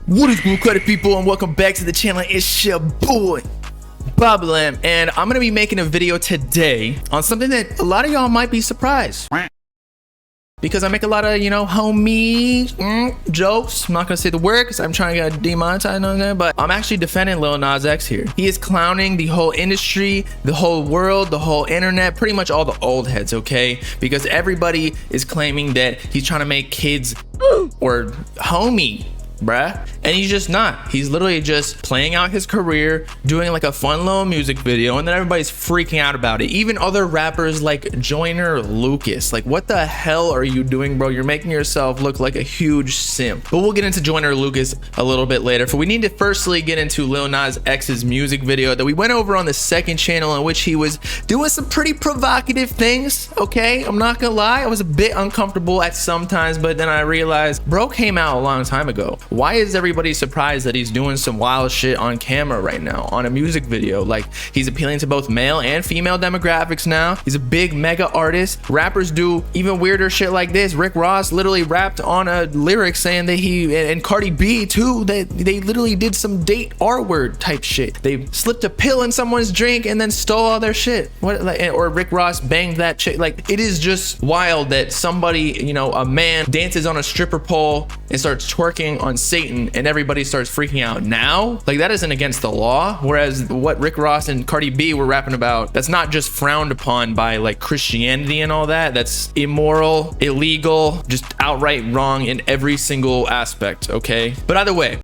What is good, credit people, and welcome back to the channel. It's your boy Bobbalambeats, and I'm gonna be making a video today on something that a lot of y'all might be surprised, because I make a lot of, homie jokes. I'm not gonna say the word because I'm trying to get demonetized on that, but I'm actually defending Lil Nas X here. He is clowning the whole industry, the whole world, the whole internet, pretty much all the old heads, okay? Because everybody is claiming that he's trying to make kids or homie, bruh, and he's just not. He's literally just playing out his career, doing like a fun little music video, and then everybody's freaking out about it. Even other rappers like Joyner Lucas. Like, what the hell are you doing, bro? You're making yourself look like a huge simp. But we'll get into Joyner Lucas a little bit later. For we need to firstly get into Lil Nas X's music video that we went over on the second channel, in which he was doing some pretty provocative things, okay? I'm not gonna lie, I was a bit uncomfortable at some times, but then I realized bro came out a long time ago. Why is everybody surprised that he's doing some wild shit on camera right now on a music video? Like, he's appealing to both male and female demographics now. He's a big mega artist. Rappers do even weirder shit like this. Rick Ross literally rapped on a lyric saying that and Cardi B too, that they literally did some date R-word type shit. They slipped a pill in someone's drink and then stole all their shit. Or Rick Ross banged that chick. Like, it is just wild that somebody, a man dances on a stripper pole and starts twerking on Satan and everybody starts freaking out now. Like, that isn't against the law. Whereas what Rick Ross and Cardi B were rapping about, that's not just frowned upon by like Christianity and all that. That's immoral, illegal, just outright wrong in every single aspect, okay? But either way,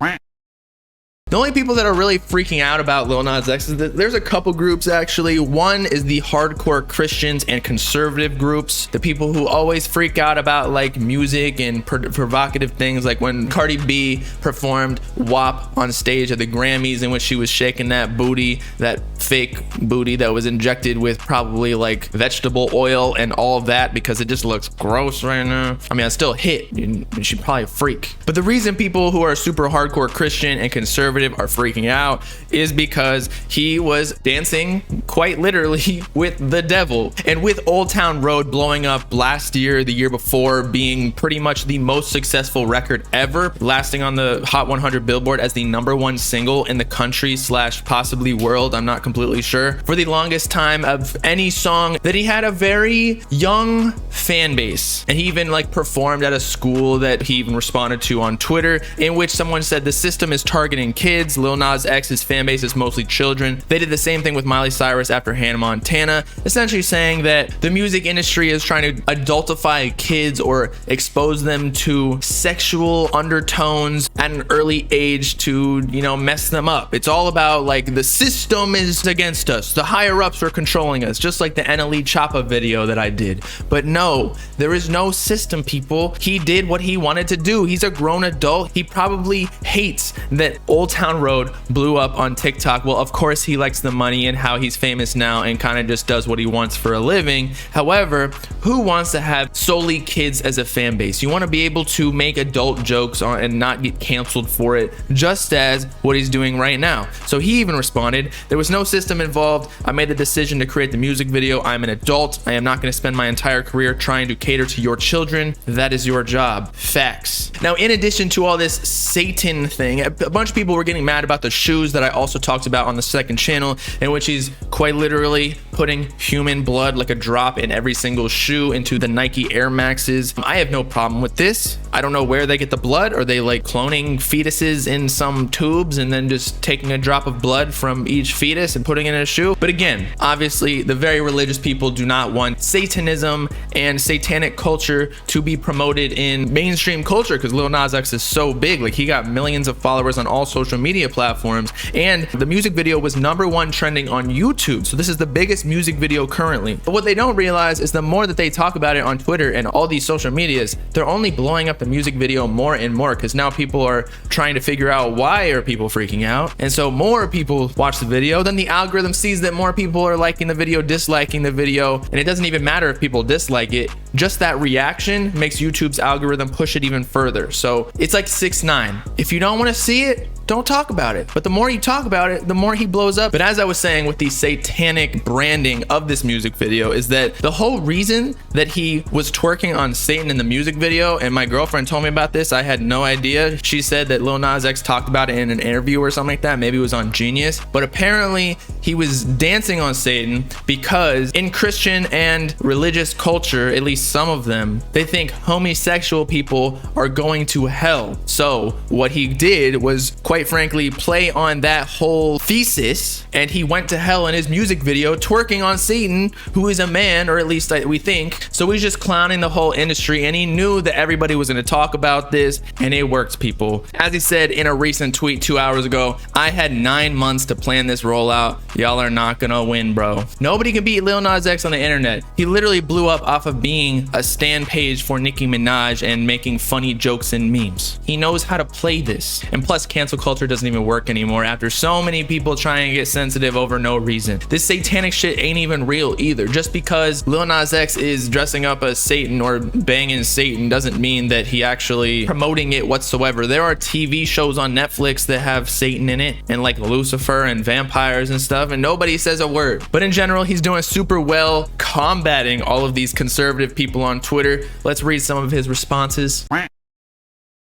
the only people that are really freaking out about Lil Nas X is that there's a couple groups actually. One is the hardcore Christians and conservative groups, the people who always freak out about like music and provocative things, like when Cardi B performed WAP on stage at the Grammys, in which she was shaking that booty, that fake booty that was injected with probably like vegetable oil and all of that, because it just looks gross right now. I mean, I still hit, and she's probably a freak. But the reason people who are super hardcore Christian and conservative are freaking out is because he was dancing quite literally with the devil. And with Old Town Road blowing up last year, the year before, being pretty much the most successful record ever, lasting on the Hot 100 Billboard as the #1 single in the country / possibly world, I'm not completely sure, for the longest time of any song, that he had a very young fan base. And he even like performed at a school that he even responded to on Twitter, in which someone said the system is targeting kids. Lil Nas X's fan base is mostly children. They did the same thing with Miley Cyrus after Hannah Montana, essentially saying that the music industry is trying to adultify kids or expose them to sexual undertones at an early age to, mess them up. It's all about like the system is against us, the higher ups are controlling us, just like the NLE Choppa video that I did. But no, there is no system, people. He did what he wanted to do. He's a grown adult. He probably hates that Old Town Road blew up on TikTok. Well, of course he likes the money and how he's famous now and kind of just does what he wants for a living. However, who wants to have solely kids as a fan base? You want to be able to make adult jokes on and not get canceled for it, just as what he's doing right now. So he even responded, there was no system involved. I made the decision to create the music video. I'm an adult. I am not going to spend my entire career trying to cater to your children. That is your job. Facts. Now, in addition to all this Satan thing, a bunch of people were getting mad about the shoes that I also talked about on the second channel, in which he's quite literally putting human blood, like a drop in every single shoe, into the Nike Air Maxes. I have no problem with this. I don't know where they get the blood. Are they like cloning fetuses in some tubes and then just taking a drop of blood from each fetus and putting it in a shoe? But again, obviously the very religious people do not want Satanism and satanic culture to be promoted in mainstream culture, because Lil Nas X is so big. Like, he got millions of followers on all social media platforms, and the music video was #1 trending on YouTube. So this is the biggest music video currently. But what they don't realize is the more that they talk about it on Twitter and all these social medias, they're only blowing up the music video more and more, because now people are trying to figure out why are people freaking out. And so more people watch the video, then the algorithm sees that more people are liking the video, disliking the video, and it doesn't even matter if people dislike it. just that reaction makes YouTube's algorithm push it even further. So it's like 6ix9ine. If you don't want to see it, don't talk about it. But the more you talk about it, the more he blows up. But as I was saying with the satanic branding of this music video is that the whole reason that he was twerking on Satan in the music video, and my girlfriend told me about this, I had no idea. She said that Lil Nas X talked about it in an interview or something like that. Maybe it was on Genius. But apparently he was dancing on Satan because in Christian and religious culture, at least some of them, they think homosexual people are going to hell. So what he did was, quite frankly, play on that whole thesis, and he went to hell in his music video twerking on Satan, who is a man, or at least we think. So he's just clowning the whole industry, and he knew that everybody was going to talk about this, and it worked, people. As he said in a recent tweet 2 hours ago, I had 9 months to plan this rollout. Y'all are not gonna win, bro. Nobody can beat Lil Nas X on the internet. He literally blew up off of being a stan page for Nicki Minaj and making funny jokes and memes. He knows how to play this. And plus, cancel culture doesn't even work anymore after so many people trying to get sensitive over no reason. This satanic shit ain't even real either. Just because Lil Nas X is dressing up as Satan or banging Satan doesn't mean that he actually promoting it whatsoever. There are TV shows on Netflix that have Satan in it, and like Lucifer and vampires and stuff, and nobody says a word. But in general, he's doing super well combating all of these conservative people on Twitter. Let's read some of his responses.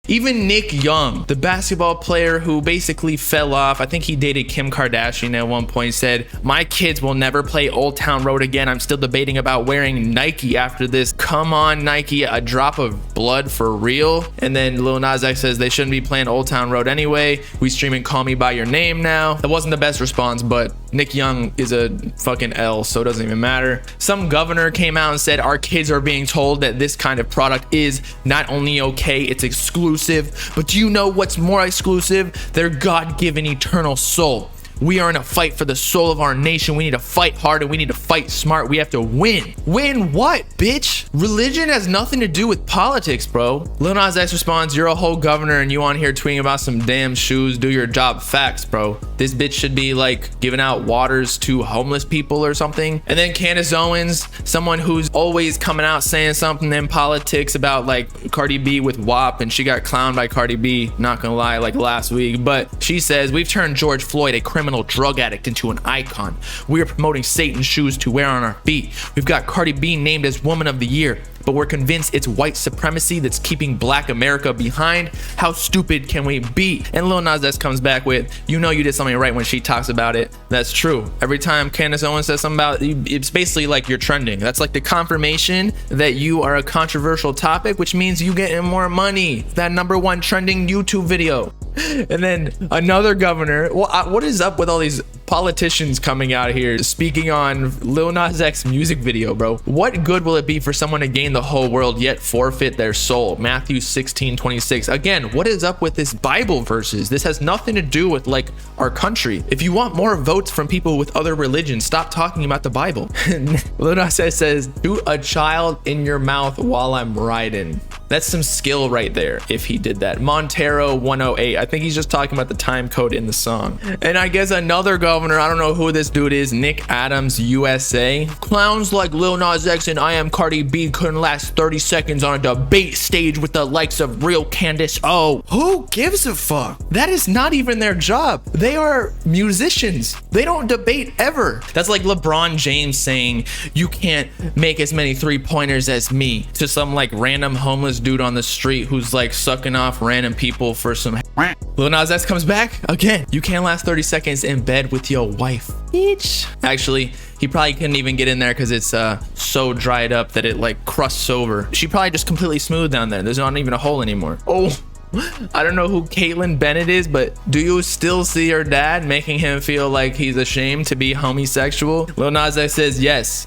Even Nick Young, the basketball player who basically fell off, I think he dated Kim Kardashian at one point, said, "My kids will never play Old Town Road again. I'm still debating about wearing Nike after this. Come on, Nike, a drop of blood for real." And then Lil Nas X says they shouldn't be playing Old Town Road anyway. We streaming Call Me By Your Name now. That wasn't the best response, but Nick Young is a fucking L, so it doesn't even matter. Some governor came out and said, "Our kids are being told that this kind of product is not only okay, it's exclusive. But do you know what's more exclusive? Their God-given eternal soul. We are in a fight for the soul of our nation. We need to fight hard and we need to fight smart. We have to win." Win what, bitch? Religion has nothing to do with politics, bro. Lil Nas X responds, "You're a whole governor and you on here tweeting about some damn shoes. Do your job." Facts, bro. This bitch should be like giving out waters to homeless people or something. And then Candace Owens, someone who's always coming out saying something in politics about like Cardi B with WAP, and she got clowned by Cardi B, not gonna lie, like last week. But she says, "We've turned George Floyd, a criminal drug addict, into an icon. We are promoting Satan's shoes to wear on our feet. We've got Cardi B named as Woman of the Year, but we're convinced it's white supremacy that's keeping Black America behind. How stupid can we be?" And Lil Nas X comes back with, "You know you did something right when she talks about it." That's true. Every time Candace Owens says something about it, it's basically like you're trending. That's like the confirmation that you are a controversial topic, which means you getting more money. That #1 trending YouTube video. And then another governor, what is up with all these politicians coming out here speaking on Lil Nas X music video, bro? What good will it be for someone to gain the whole world yet forfeit their soul? Matthew 16:26. Again, what is up with this Bible verses? This has nothing to do with like our country. If you want more votes from people with other religions, stop talking about the Bible. Lil Nas X says, "Shoot a child in your mouth while I'm riding." That's some skill right there if he did that. Montero 108. I think he's just talking about the time code in the song. And I guess another governor, I don't know who this dude is, Nick Adams, USA. "Clowns like Lil Nas X and I Am Cardi B couldn't last 30 seconds on a debate stage with the likes of real Candace O." Who gives a fuck? That is not even their job. They are musicians. They don't debate ever. That's like LeBron James saying, "You can't make as many three-pointers as me," to some like random homeless dude on the street who's like sucking off random people for some. Lil Nas X comes back again. "You can't last 30 seconds in bed with your wife, bitch." Actually, he probably couldn't even get in there because it's so dried up that it like crusts over. She probably just completely smooth down there. There's not even a hole anymore. Oh, I don't know who Caitlyn Bennett is, but do you still see her dad making him feel like he's ashamed to be homosexual? Lil Nas X says yes.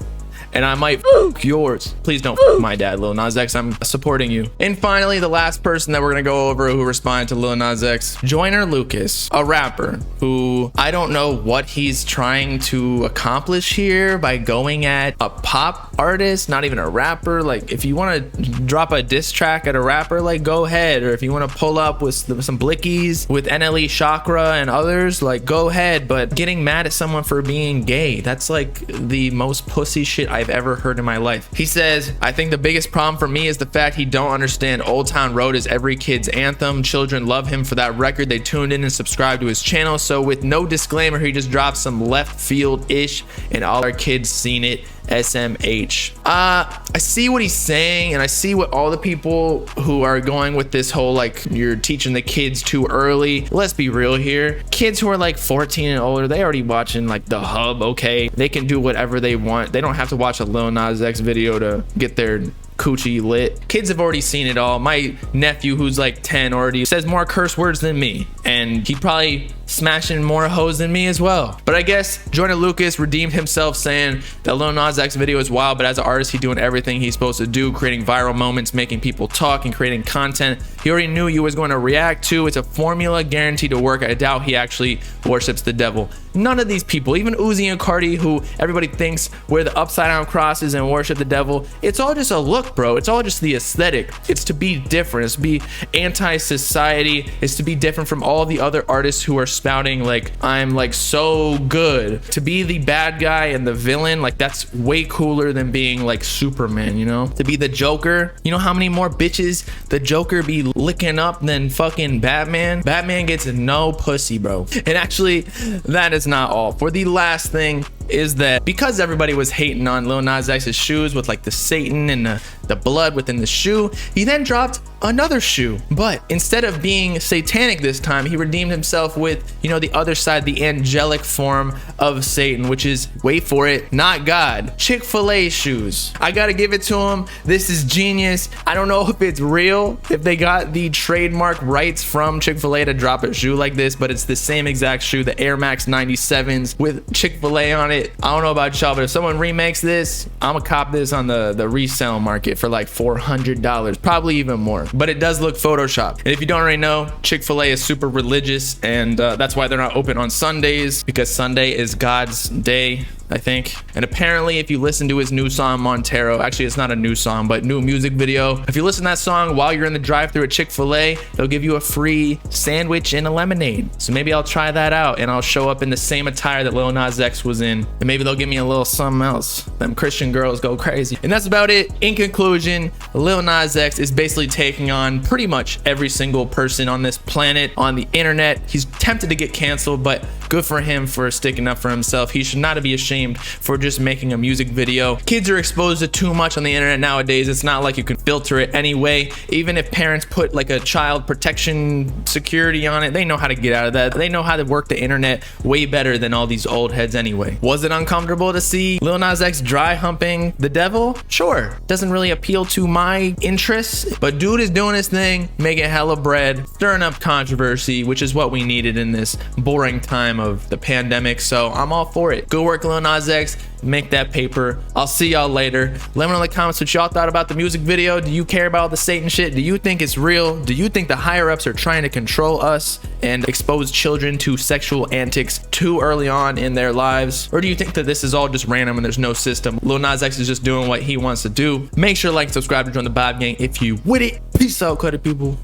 "And I might fuck yours." Please don't fuck my dad, Lil Nas X. I'm supporting you. And finally, the last person that we're gonna go over who responded to Lil Nas X, Joyner Lucas, a rapper who I don't know what he's trying to accomplish here by going at a pop artist, not even a rapper. Like, if you want to drop a diss track at a rapper, like, go ahead. Or if you want to pull up with some blickies with NLE Chakra and others, like, go ahead. But getting mad at someone for being gay, that's like the most pussy shit I've I've ever heard in my life. He says, I think the biggest problem for me is the fact he don't understand Old Town Road is every kid's anthem. Children love him for that record. They tuned in and subscribed to his channel. So with no disclaimer, he just dropped some left field ish and all our kids seen it. SMH. I see what he's saying, and I see what all the people who are going with this whole like you're teaching the kids too early. Let's be real here. Kids who are like 14 and older, they already watching like The Hub. Okay, they can do whatever they want. They don't have to watch a Lil Nas X video to get their coochie lit. Kids have already seen it all. My nephew, who's like 10, already says more curse words than me, and he probably smashing more hoes than me as well. But I guess Joyner Lucas redeemed himself, saying that Lil Nas X video is wild, but as an artist, he's doing everything he's supposed to do, creating viral moments, making people talk, and creating content he already knew you was going to react to. It's a formula guaranteed to work. I doubt he actually worships the devil. None of these people, even Uzi and Cardi, who everybody thinks wear the upside down crosses and worship the devil, it's all just a look, bro. It's all just the aesthetic. It's to be different. It's to be anti-society. It's to be different from all the other artists who are spouting like I'm like so good. To be the bad guy and the villain, like that's way cooler than being like Superman, you know? To be the Joker, you know how many more bitches the Joker be licking up than fucking Batman? Batman gets no pussy, bro. And actually, that is not all. For the last thing is that because everybody was hating on Lil Nas X's shoes with like the Satan and the blood within the shoe, he then dropped another shoe. But instead of being satanic this time, he redeemed himself with, you know, the other side, the angelic form of Satan, which is, wait for it, not God. Chick-Fil-A shoes. I gotta give it to him. This is genius. I don't know if it's real, if they got the trademark rights from Chick-fil-A to drop a shoe like this, but it's the same exact shoe, the Air Max 97s with Chick-fil-A on it. I don't know about y'all, but if someone remakes this, I'm gonna cop this on the resale market for like $400, probably even more. But it does look photoshopped. And if you don't already know, Chick-fil-A is super religious, and that's why they're not open on Sundays, because Sunday is God's day, I think. And apparently, if you listen to his new song Montero, actually it's not a new song, but new music video, if you listen to that song while you're in the drive-thru at Chick-fil-A, they'll give you a free sandwich and a lemonade. So maybe I'll try that out, and I'll show up in the same attire that Lil Nas X was in, and maybe they'll give me a little something else. Them Christian girls go crazy. And that's about it. In conclusion, Lil Nas X is basically taking on pretty much every single person on this planet, on the internet. He's tempted to get canceled, but good for him for sticking up for himself. He should not be ashamed for just making a music video. Kids are exposed to too much on the internet nowadays. It's not like you can filter it anyway. Even if parents put like a child protection security on it, they know how to get out of that. They know how to work the internet way better than all these old heads anyway. Was it uncomfortable to see Lil Nas X dry humping the devil? Sure. Doesn't really appeal to my interests, but dude is doing his thing, making hella bread, stirring up controversy, which is what we needed in this boring time of the pandemic. So I'm all for it. Good work, Lil Nas X. Make that paper. I'll see y'all later. Let me know in the comments what y'all thought about the music video. Do you care about the Satan shit? Do you think it's real? Do you think the higher ups are trying to control us and expose children to sexual antics too early on in their lives? Or do you think that this is all just random and there's no system? Lil Nas X is just doing what he wants to do. Make sure to like, subscribe, and join the Bob Gang if you with it. Peace out, cutty people.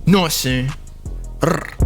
Know what I'm saying?